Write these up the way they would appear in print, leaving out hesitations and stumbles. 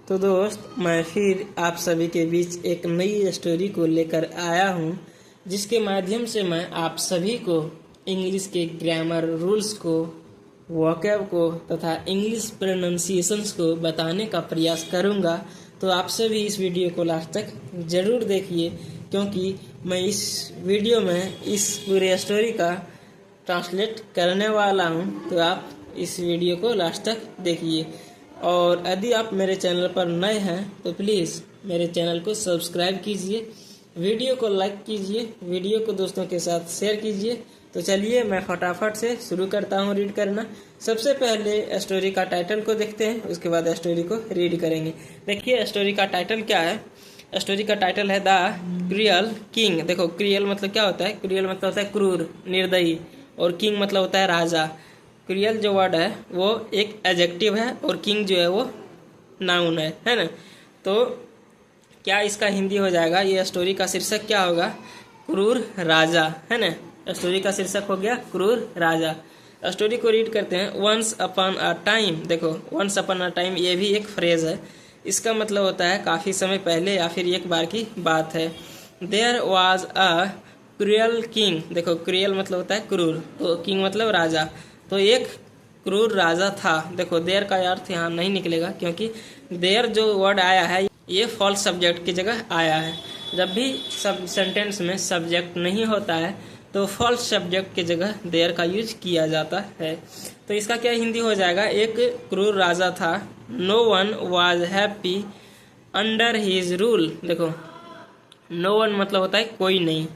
तो दोस्त मैं फिर आप सभी के बीच एक नई स्टोरी को लेकर आया हूँ, जिसके माध्यम से मैं आप सभी को इंग्लिश के ग्रामर रूल्स को, वोकैब को तथा इंग्लिश प्रोनाउंसिएशंस को बताने का प्रयास करूँगा। तो आप सभी इस वीडियो को लास्ट तक ज़रूर देखिए, क्योंकि मैं इस वीडियो में इस पूरे स्टोरी का ट्रांसलेट करने वाला हूँ। तो आप इस वीडियो को लास्ट तक देखिए, और यदि आप मेरे चैनल पर नए हैं तो प्लीज़ मेरे चैनल को सब्सक्राइब कीजिए, वीडियो को लाइक कीजिए, वीडियो को दोस्तों के साथ शेयर कीजिए। तो चलिए मैं फटाफट से शुरू करता हूँ रीड करना। सबसे पहले स्टोरी का टाइटल को देखते हैं, उसके बाद स्टोरी को रीड करेंगे। देखिए स्टोरी का टाइटल क्या है। स्टोरी का टाइटल है द क्रूअल किंग। देखो क्रूअल मतलब क्या होता है? क्रूअल मतलब होता है क्रूर, निर्दयी, और किंग मतलब होता है राजा। क्रूअल जो वर्ड है वो एक एडजेक्टिव है और किंग जो है वो नाउन है ना। तो क्या इसका हिंदी हो जाएगा? ये स्टोरी का शीर्षक क्या होगा? क्रूर राजा, है ना। स्टोरी का शीर्षक हो गया क्रूर राजा। स्टोरी को रीड करते हैं। Once upon a time. देखो वंस अपॉन अ टाइम ये भी एक फ्रेज है। इसका मतलब होता है काफ़ी समय पहले या फिर एक बार की बात है। There was a cruel king. देखो क्रूअल मतलब होता है क्रूर, तो किंग मतलब राजा। तो एक क्रूर राजा था। देखो देयर का अर्थ यहाँ नहीं निकलेगा, क्योंकि देयर जो वर्ड आया है ये फॉल्स सब्जेक्ट की जगह आया है। जब भी सब सेंटेंस में सब्जेक्ट नहीं होता है तो फॉल्स सब्जेक्ट की जगह देयर का यूज किया जाता है। तो इसका क्या हिंदी हो जाएगा? एक क्रूर राजा था। No one was happy under his rule. देखो नो वन मतलब होता है कोई नहीं,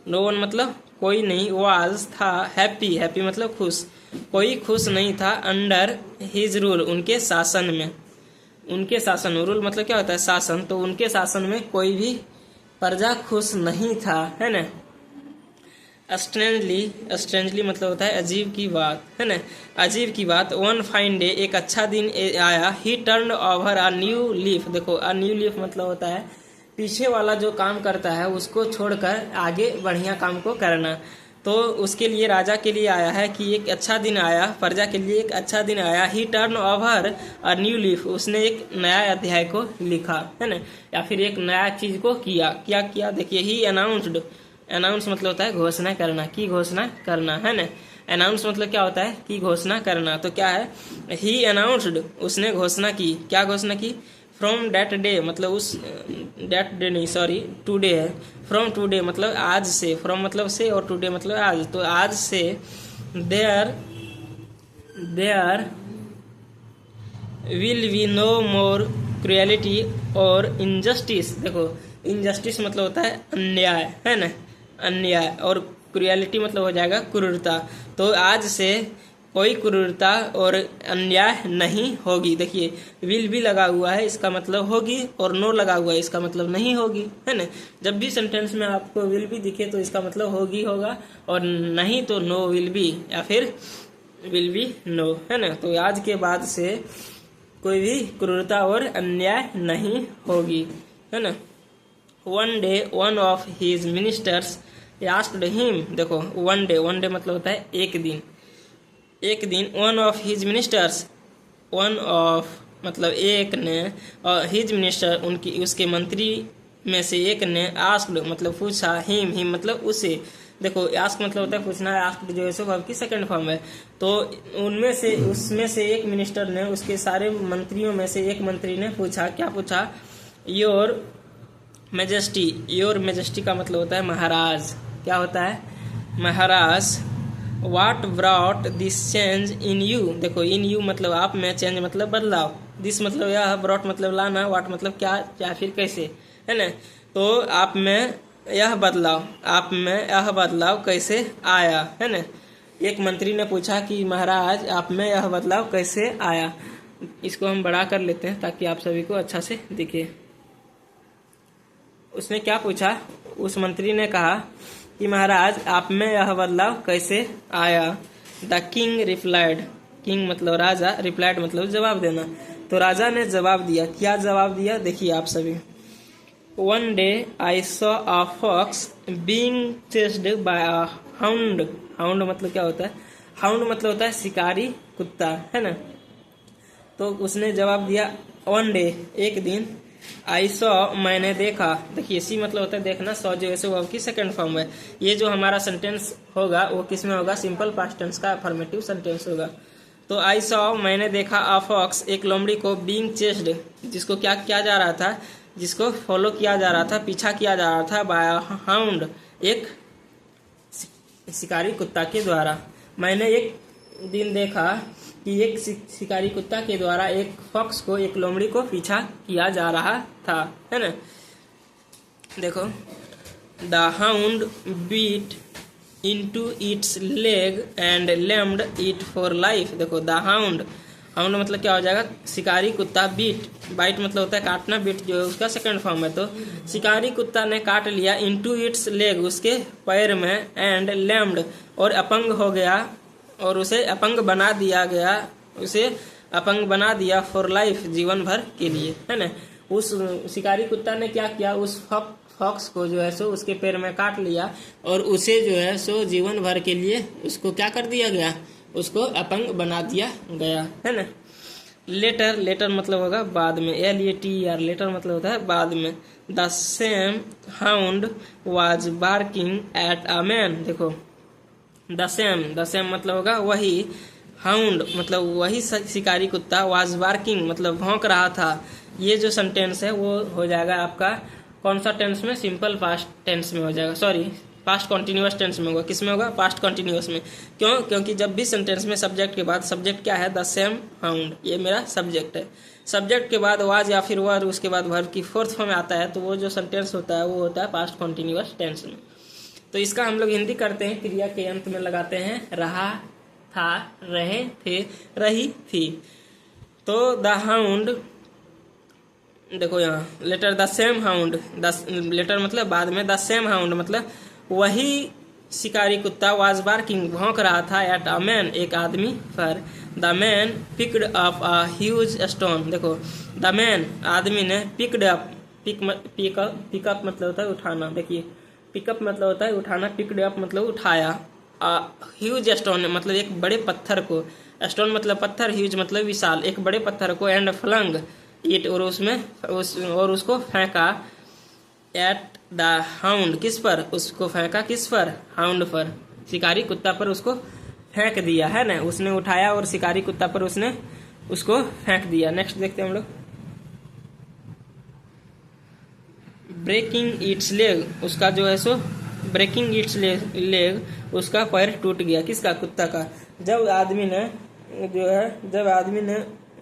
नो वन मतलब कोई नहीं, वाज था, हैप्पी, हैप्पी मतलब खुश, कोई खुश नहीं था, अंडर हिज रूल उनके शासन में। उनके शासन, रूल मतलब क्या होता है? शासन। तो उनके शासन में कोई भी प्रजा खुश नहीं था, है ना। स्ट्रेंजली, स्ट्रेंजली मतलब होता है अजीब की बात, है ना, अजीब की बात। वन फाइन डे, एक अच्छा दिन आया। ही turn over a new leaf. देखो अ न्यू लीफ मतलब होता है पीछे वाला जो काम करता है उसको छोड़कर आगे बढ़िया काम को करना। तो उसके लिए, राजा के लिए आया है कि एक अच्छा दिन आया, प्रजा के लिए एक अच्छा दिन आया। ही turn over a new leaf, उसने एक नया अध्याय को लिखा, है ना, या फिर एक नया चीज को किया। क्या किया? देखिए ही अनाउंस्ड। अनाउंस मतलब होता है घोषणा करना, की घोषणा करना, है ना। अनाउंस मतलब क्या होता है? की घोषणा करना। तो क्या है? ही अनाउंस्ड, उसने घोषणा की। क्या घोषणा की? फ्रॉम डेट डे मतलब उस, डेट डे नहीं सॉरी टुडे है। फ्रॉम टुडे मतलब आज से, फ्रॉम मतलब से और टुडे मतलब आज। तो आज से there will be no more cruelty और इनजस्टिस। देखो इनजस्टिस मतलब होता है अन्याय, है ना, अन्याय, और क्रुएलिटी मतलब हो जाएगा क्रूरता। तो आज से कोई क्रूरता और अन्याय नहीं होगी। देखिए विल भी लगा हुआ है, इसका मतलब होगी, और नो लगा हुआ है, इसका मतलब नहीं होगी, है ना। जब भी सेंटेंस में आपको विल भी दिखे तो इसका मतलब होगी होगा, और नहीं तो नो विल बी, या फिर विल बी नो, है ना। तो आज के बाद से कोई भी क्रूरता और अन्याय नहीं होगी, है ना। One day one of his ministers asked him. देखो वन डे मतलब होता है एक दिन, एक दिन। One of his ministers, one of मतलब एक ने, और हिज मिनिस्टर उनकी, उसके मंत्री में से एक ने, आस्क्ड मतलब पूछा, हिम मतलब उसे। देखो आस्क मतलब होता है पूछना, आस्क्ड जो है सो वर्ब की सेकंड फॉर्म है। तो उनमें से, उसमें से एक मिनिस्टर ने, उसके सारे मंत्रियों में से एक मंत्री ने पूछा। क्या पूछा? Your majesty. योर मैजेस्टी का मतलब होता है महाराज। क्या होता है? महाराज। What brought this change in you? देखो इन यू मतलब आप में, चेंज मतलब बदलाव, दिस मतलब यह, ब्रॉट मतलब लाना, वाट मतलब क्या या फिर कैसे, है ना। तो आप में यह बदलाव, आप में यह बदलाव कैसे आया, है ना। एक मंत्री ने पूछा कि महाराज आप में यह बदलाव कैसे आया। इसको हम बड़ा कर लेते हैं ताकि आप सभी को अच्छा से दिखे। उसने क्या पूछा? उस मंत्री ने कहा कि महाराज आप में यह बदलाव कैसे आया। The king replied. किंग मतलब राजा, रिप्लाइड मतलब जवाब देना। तो राजा ने जवाब दिया। क्या जवाब दिया? देखिए आप सभी। One day I saw a fox being chased by a hound. Hound मतलब क्या होता है? हाउंड मतलब होता है शिकारी कुत्ता, है ना। तो उसने जवाब दिया वन डे एक दिन, आई सॉ मैंने देखा, देखिए सी मतलब होता है देखना, सॉ जो है वर्ब की सेकंड फॉर्म है। ये जो हमारा सेंटेंस होगा वो किस में होगा, सिंपल पास्ट टेंस का अफर्मेटिव सेंटेंस होगा। तो आई सॉ मैंने देखा अ फॉक्स एक लोमड़ी को, बीइंग चेस्ड जिसको क्या किया जा रहा था, जिसको फॉलो किया जा रहा था, पीछा किया जा रहा था, बाय हाउंड एक शिकारी कुत्ता के द्वारा। मैंने एक दिन देखा कि एक शिकारी कुत्ता के द्वारा एक फॉक्स को, एक लोमड़ी को पीछा किया जा रहा था, है ना। देखो, the hound bit into its leg and lamed it for life. देखो द हाउंड, हाउंड मतलब क्या हो जाएगा, शिकारी कुत्ता, बीट, बाइट मतलब होता है काटना, बीट जो है उसका सेकंड फॉर्म है। तो शिकारी कुत्ता ने काट लिया, इनटू इट्स लेग उसके पैर में, एंड लेम्ड और अपंग हो गया, और उसे अपंग बना दिया गया, उसे अपंग बना दिया फॉर लाइफ जीवन भर के लिए, है ना। उस शिकारी कुत्ता ने क्या किया, उस फॉक्स को जो है सो उसके पैर में काट लिया, और उसे जो है सो जीवन भर के लिए उसको क्या कर दिया गया, उसको अपंग बना दिया गया, है ना। लेटर, लेटर मतलब होगा बाद में, LATER, लेटर मतलब होता है बाद में। The same hound was barking at a man. देखो द सेम मतलब होगा वही, हाउंड मतलब वही शिकारी कुत्ता, वाज बार्किंग मतलब भौंक रहा था। ये जो सेंटेंस है वो हो जाएगा आपका कौन सा टेंस में, सिंपल पास्ट टेंस में हो जाएगा, सॉरी पास्ट कॉन्टिन्यूअस टेंस में होगा। किस में होगा, पास्ट कॉन्टिन्यूअस में। क्यों, क्योंकि जब भी सेंटेंस में सब्जेक्ट के बाद, सब्जेक्ट क्या है, द सेम हाउंड, ये मेरा सब्जेक्ट है। सब्जेक्ट के बाद वाज या फिर वर, उसके बाद वर्ब की फोर्थ फॉर्म में आता है, तो वो जो सेंटेंस होता है वो होता है पास्ट कॉन्टिन्यूअस टेंस में। तो इसका हम लोग हिंदी करते हैं, क्रिया के अंत में लगाते हैं रहा था, रहे थे, रही थी। तो द हाउंड, देखो यहाँ later the same hound, later मतलब बाद में, द सेम हाउंड मतलब वही शिकारी कुत्ता, वाज बार्किंग भौंक रहा था, एट अ मैन एक आदमी पर। The man picked up a huge stone. देखो द मैन आदमी ने, पिक्ड अप, पिकअप मतलब होता है उठाना, देखिए पिकअप मतलब होता है उठाना, पिक्ड अप मतलब उठाया, ह्यूज स्टोन मतलब एक बड़े पत्थर को, स्टोन मतलब पत्थर, ह्यूज मतलब विशाल, एक बड़े पत्थर को, एंड फ्लंग इट और उसको फेंका, एट द हाउंड किस पर, उसको फेंका किस पर, हाउंड पर, शिकारी कुत्ता पर उसको फेंक दिया, है ना। उसने उठाया और शिकारी कुत्ता पर उसने उसको फेंक दिया। नेक्स्ट देखते हैं हम लोग, ब्रेकिंग इट्स लेग, उसका जो है सो ब्रेकिंग इट्स लेग, उसका पैर टूट गया, किसका, कुत्ता का। जब आदमी ने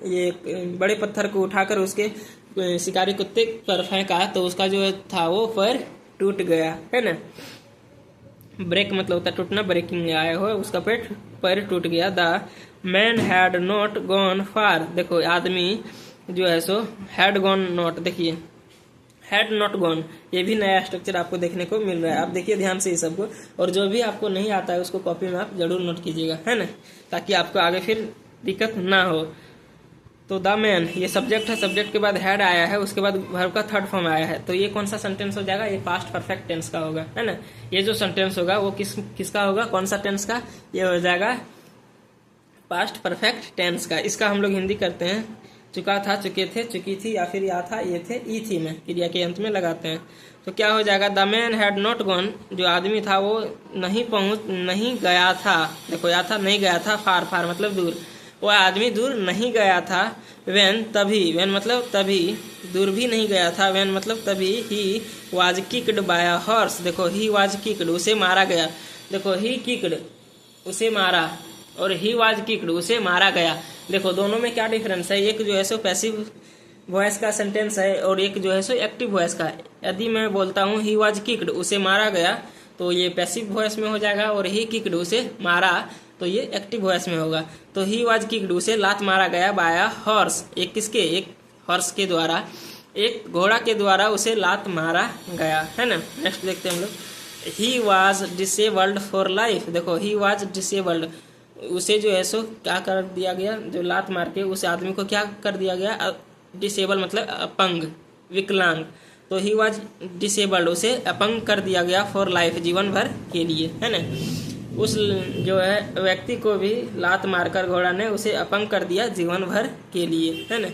ये बड़े पत्थर को उठाकर उसके शिकारी कुत्ते पर फेंका, तो उसका जो था वो पैर टूट गया, है ना। ब्रेक मतलब होता है टूटना, ब्रेकिंग आया हो, उसका पैर टूट गया। The man had not gone far. देखो आदमी जो है सो हैड गॉन नॉट, देखिए हैड नॉट गॉन, ये भी नया स्ट्रक्चर आपको देखने को मिल रहा है। आप देखिए ध्यान से इस सबको, और जो भी आपको नहीं आता है उसको कॉपी में आप जरूर नोट कीजिएगा, है ना, ताकि आपको आगे फिर दिक्कत ना हो। तो द मैन ये सब्जेक्ट है, सब्जेक्ट के बाद हैड आया है, उसके बाद वर्ब का थर्ड फॉर्म आया है, तो ये कौन सा सेंटेंस हो जाएगा, ये पास्ट परफेक्ट टेंस का होगा, है ना। ये जो सेंटेंस होगा वो किसका होगा, कौन सा टेंस का, ये हो जाएगा पास्ट परफेक्ट टेंस का। इसका हम लोग हिंदी करते हैं, चुका था, चुके थे, चुकी थी, या फिर या था, ये थे, ई थी में क्रिया के अंत में लगाते हैं। तो क्या हो जाएगा, the man had not gone, जो आदमी था वो नहीं गया था। देखो या था नहीं गया था, फार मतलब दूर, वह आदमी दूर नहीं गया था। वेन तभी, वेन मतलब तभी, दूर भी नहीं गया था, वेन मतलब तभी। He was kicked bye a horse. देखो ही वाज किक्ड, उसे मारा गया। देखो ही किक्ड, उसे मारा, और ही वाज किक्ड, उसे मारा गया। देखो दोनों में क्या डिफरेंस है, एक जो है सो पैसिव वॉइस का सेंटेंस है और एक जो है सो एक्टिव वॉइस का। यदि मैं बोलता हूँ ही वाज किक्ड, उसे मारा गया, तो ये पैसिव वॉइस में हो जाएगा, और ही किक्ड, उसे मारा, तो ये एक्टिव वॉइस में होगा। तो ही वाज किक्ड, उसे लात मारा गया, बाय अ हॉर्स, एक किसके, एक हॉर्स के द्वारा, एक घोड़ा के द्वारा उसे लात मारा गया, है ना। नेक्स्ट देखते हैं हम लोग, he was disabled for life. देखो ही वाज डिसेबल्ड, उसे जो है सो क्या कर दिया गया, जो लात मार के उस आदमी को क्या कर दिया गया, डिसेबल मतलब अपंग, विकलांग। तो ही वाज डिसेबल्ड, उसे अपंग कर दिया गया, फॉर लाइफ जीवन भर के लिए, है ना। उस जो है व्यक्ति को भी लात मारकर घोड़ा ने उसे अपंग कर दिया जीवन भर के लिए, है ना।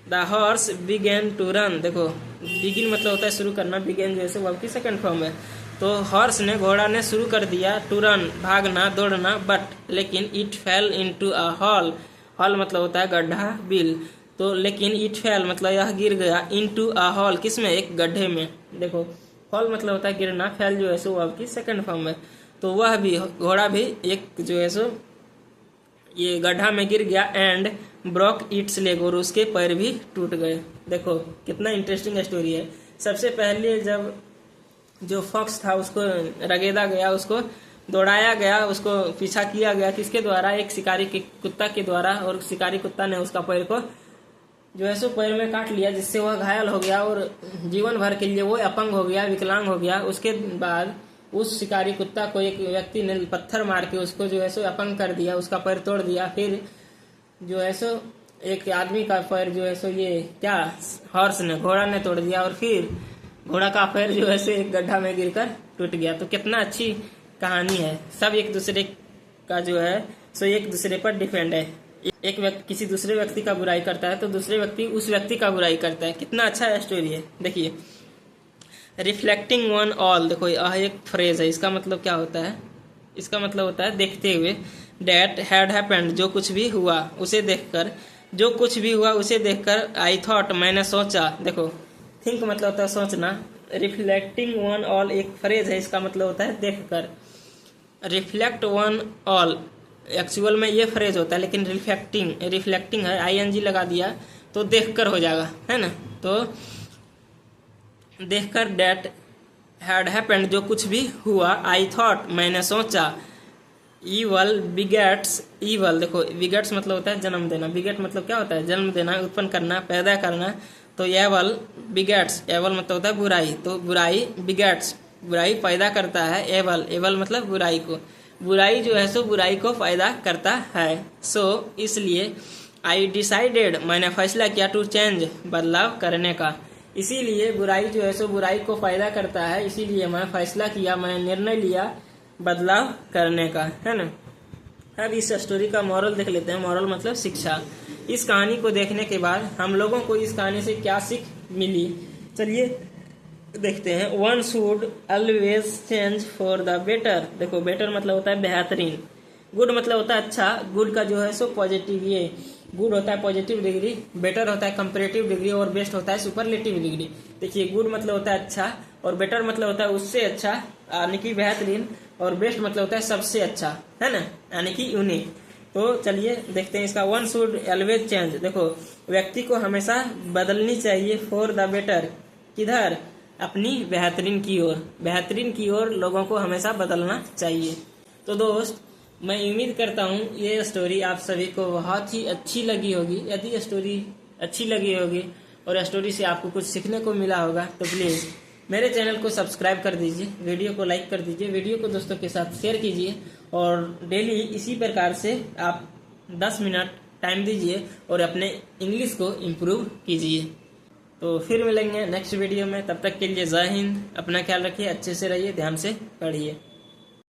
The horse began to run. देखो बिगिन मतलब होता है शुरू करना, बिगेन जो है वर्ब की सेकंड फॉर्म है। तो हॉर्स ने, घोड़ा ने शुरू कर दिया टू रन भागना दौड़ना, बट लेकिन it fail into a hall. Hall मतलब होता है गड्ढा, बिल। तो लेकिन इट फेल मतलब यह गिर गया इनटू अ हॉल, किसमें, एक गड्ढे में। देखो हॉल मतलब होता है गिरना, फेल जो है सो वर्ब की सेकंड फॉर्म है। तो वह भी, घोड़ा भी एक जो है सो ये गड्ढा में गिर गया एंड ब्रोक इट्स लेग, और उसके पैर भी टूट गए। देखो कितना इंटरेस्टिंग स्टोरी है। सबसे पहले जब जो फॉक्स था उसको रगेदा गया, उसको दौड़ाया गया, उसको पीछा किया गया, किसके द्वारा, एक शिकारी के कुत्ता के द्वारा, और शिकारी कुत्ता ने उसका पैर को जो है सो पैर में काट लिया, जिससे वह घायल हो गया और जीवन भर के लिए वो अपंग हो गया, विकलांग हो गया। उसके बाद उस शिकारी कुत्ता को एक व्यक्ति ने पत्थर मार के उसको जो है सो अपंग कर दिया, उसका पैर तोड़ दिया। फिर जो है सो एक आदमी का पैर जो है सो ये क्या, हॉर्स ने, घोड़ा ने तोड़ दिया, और फिर घोड़ा का पैर जो है सो एक गड्ढा में गिरकर टूट गया। तो कितना अच्छी कहानी है। सब एक दूसरे का जो है सो एक दूसरे पर डिपेंड है। एक व्यक्ति किसी दूसरे व्यक्ति का बुराई करता है तो दूसरे व्यक्ति उस व्यक्ति का बुराई करता है। कितना अच्छा स्टोरी है। देखिए रिफ्लेक्टिंग ऑन ऑल, देखो यह एक फ्रेज है, इसका मतलब क्या होता है, इसका मतलब होता है देखते हुए। डैट हैड हैपेंड, जो कुछ भी हुआ उसे देखकर, जो कुछ भी हुआ उसे देखकर। आई थॉट, मैंने सोचा। देखो थिंक मतलब होता है सोचना। रिफ्लेक्टिंग ऑन ऑल एक फ्रेज है, इसका मतलब होता है देखकर। रिफ्लेक्ट ऑन ऑल एक्चुअल में ये फ्रेज होता है, लेकिन रिफ्लेक्टिंग है, आईएनजी लगा दिया तो देखकर हो जाएगा, है ना। तो देखकर, डैट हैड हैपेंड, जो कुछ भी हुआ। आई थॉट, मैंने सोचा। ईवल बिगेट्स, ईवल देखो बिगेट्स मतलब होता है जन्म देना, बिगेट मतलब क्या होता है, जन्म देना, उत्पन्न करना, पैदा करना। तो एवल बिगेट्स, एवल मतलब होता है बुराई, तो बुराई बिगेट्स, बुराई पैदा करता है। एवल, एवल मतलब बुराई को, बुराई जो है सो बुराई को पैदा करता है। सो इसलिए आई डिसाइडेड, मैंने फैसला किया, टू चेंज, बदलाव करने का। इसीलिए बुराई जो है सो बुराई को पैदा करता है, इसीलिए मैं फैसला किया, मैं निर्णय लिया बदलाव करने का, है ना। अब इस स्टोरी का मॉरल देख लेते हैं। मॉरल मतलब शिक्षा। इस कहानी को देखने के बाद हम लोगों को इस कहानी से क्या सीख मिली, चलिए देखते हैं। One should always change for the better. देखो बेटर मतलब होता है बेहतरीन, गुड मतलब होता है अच्छा, गुड का जो है सो पॉजिटिव, ये गुड होता है पॉजिटिव डिग्री, बेटर होता है कंपैरेटिव डिग्री, और बेस्ट होता है सुपरलेटिव डिग्री। देखिए गुड मतलब होता है अच्छा, और बेटर मतलब होता है उससे अच्छा, यानी कि बेहतरीन, और बेस्ट मतलब होता है सबसे अच्छा, है ना, यानी कि यूनिक। तो चलिए देखते हैं इसका। वन शुड ऑलवेज चेंज, देखो व्यक्ति को हमेशा बदलनी चाहिए फॉर द बेटर, किधर, अपनी बेहतरीन की ओर, बेहतरीन की ओर लोगों को हमेशा बदलना चाहिए। तो दोस्त मैं उम्मीद करता हूँ ये स्टोरी आप सभी को बहुत ही अच्छी लगी होगी। यदि स्टोरी अच्छी लगी होगी और स्टोरी से आपको कुछ सीखने को मिला होगा तो प्लीज़ मेरे चैनल को सब्सक्राइब कर दीजिए, वीडियो को लाइक कर दीजिए, वीडियो को दोस्तों के साथ शेयर कीजिए, और डेली इसी प्रकार से आप 10 मिनट टाइम दीजिए और अपने इंग्लिश को इम्प्रूव कीजिए। तो फिर मिलेंगे नेक्स्ट वीडियो में, तब तक के लिए जय हिंद, अपना ख्याल रखिए, अच्छे से रहिए, ध्यान से पढ़िए।